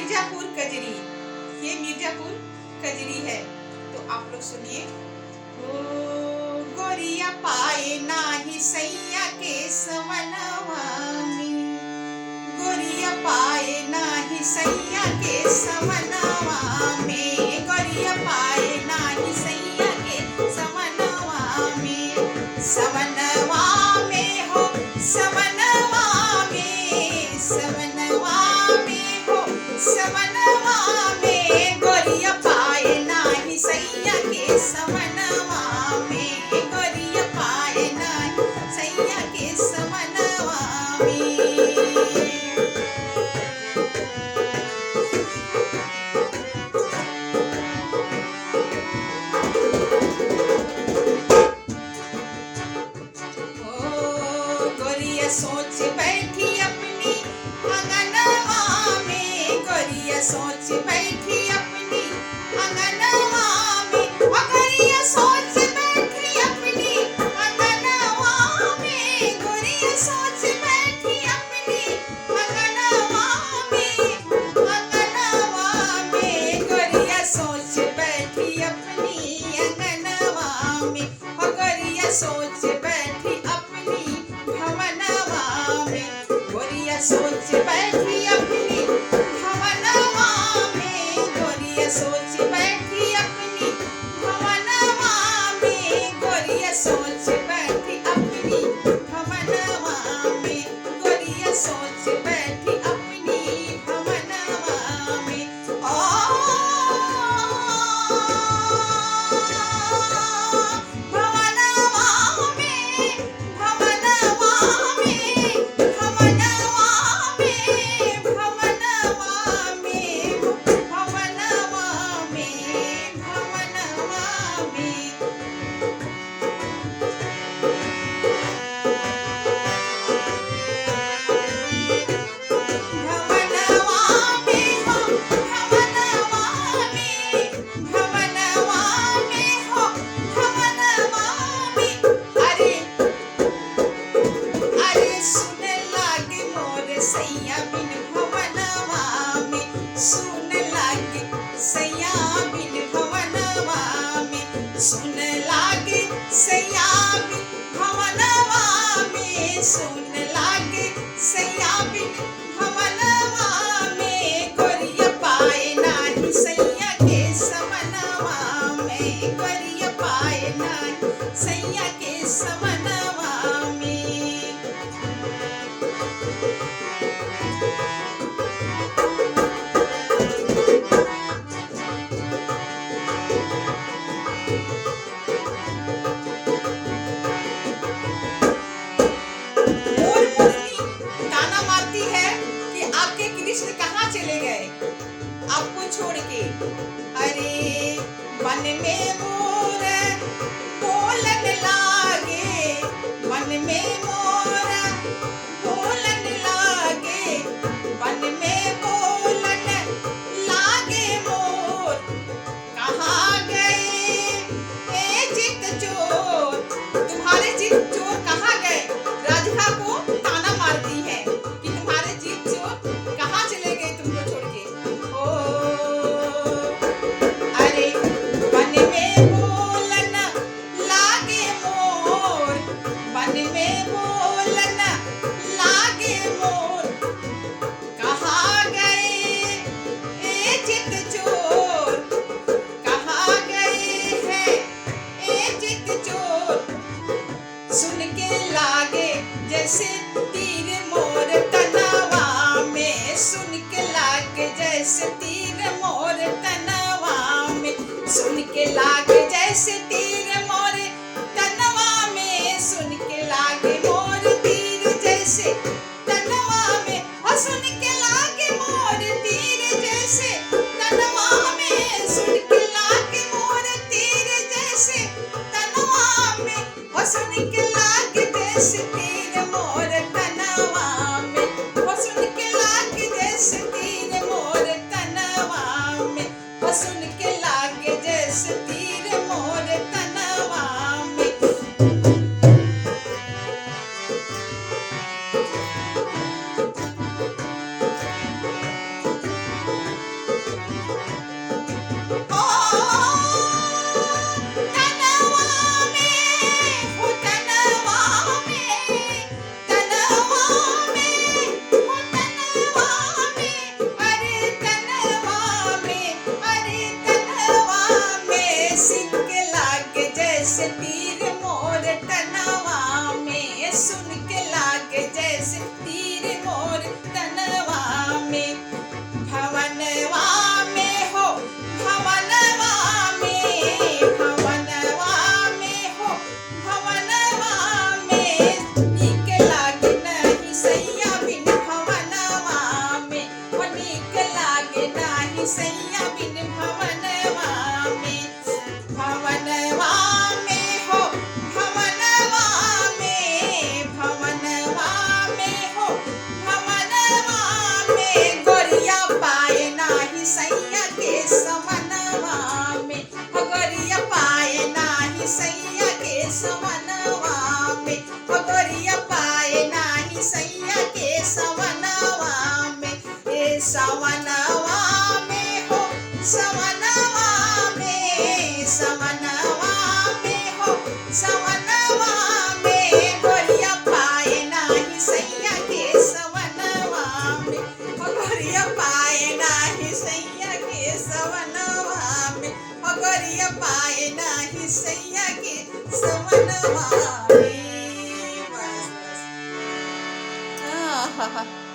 मिर्जापुर कजरी, ये मिर्जापुर कजरी है। तो आप लोग सुनिए। ओ गोरिया पाए नाही सैया के सवनवा में, गोरिया पाए नाही सैया के सवनवा में, गोरिया पाए नाही सैया के सवनवा में, सवनवा में हो सवनवा में, सवनवा में हो सवनवा में, गोरिया पाए नाही सैया के सवनवा में, गोरिया पाए नाही सैया के सवनवा में। गोरिया सोच बैठी अपनी अंगनवा में, गोरिया सोच बैठी अपनी अंगनवा में, गोरिया सोच बैठी अपनी अंगनवा में, गोरिया सोच बैठी अपनी अंगनवा में, अंगनवा में, गोरिया सोच बैठी अपनी अंगनवा में, गोरिया सोच बैठी अपनी भवनवा में, गोरिया सोच बैठी अपनी भवनवा में, गोरिया सोच बैठी अपनी भवनवा में, गोरिया सोच बैठी अपनी भवनवा में, गोरिया सोच बैठी अपनी भवनवा में। भवनवा में, भवनवा में, भवनवा में, भवनवा में, भवनवा में, भवनवा में। भवनवा में हो भवनवा में, भवनवा में हो भवनवा में। अरे अरे सुन लागे मोर सैया बिन भवनवा में, सुन लागे सैया बिन भवनवा में, सुन लागे सैया बिन भवनवा में, सुन लागे सैया बिन भवनवा में, गोरिया पाए नाही सैया के सवनवा में, गोरिया पाए नाही सैया के सवनवा में। मोर मोरनी ताना मारती है कि आपके कृष्ण कहाँ चले गए आपको छोड़ के। अरे मन में मोर बोलन लागे, मन में मोर बोलन लागे, मन में बोलन लागे मोर, कहाँ गए ए चित चोर, तुम्हारे चित चोर कहाँ गए। राधिका को ताना मारती है कि तुम्हारे चित चोर कहाँ चले गए तुमको छोड़ के। ओ अरे मन में बोलन लागे मोर, मन में बोलन लागे मोर, कहाँ गए ए चित चोर, कहाँ गए हैं ए चित चोर। सुन के लागे जैसे तीर मोर तनवा में, सुन के लागे जैसे तीर मोर तनवा में, सुन के लागे जैसे तीर मोर तनवा में, सुन के लागे मोर तीर जैसे तनवा में, और सुन के लागे मोर तीर जैसे तनवा में, सुन के लागे मोर तीर जैसे तनवा में, और सुन के लागे जैसे तीर मोर तनवा में, और सुन के लागे जैसे तीर मोर तनवा में, और सुन के लागे जैसे तीर मोर तनवा में। गोरिया पाए नाही सैया के सवनवा में, ओ गोरिया पाए नाही सैया के सवनवा में।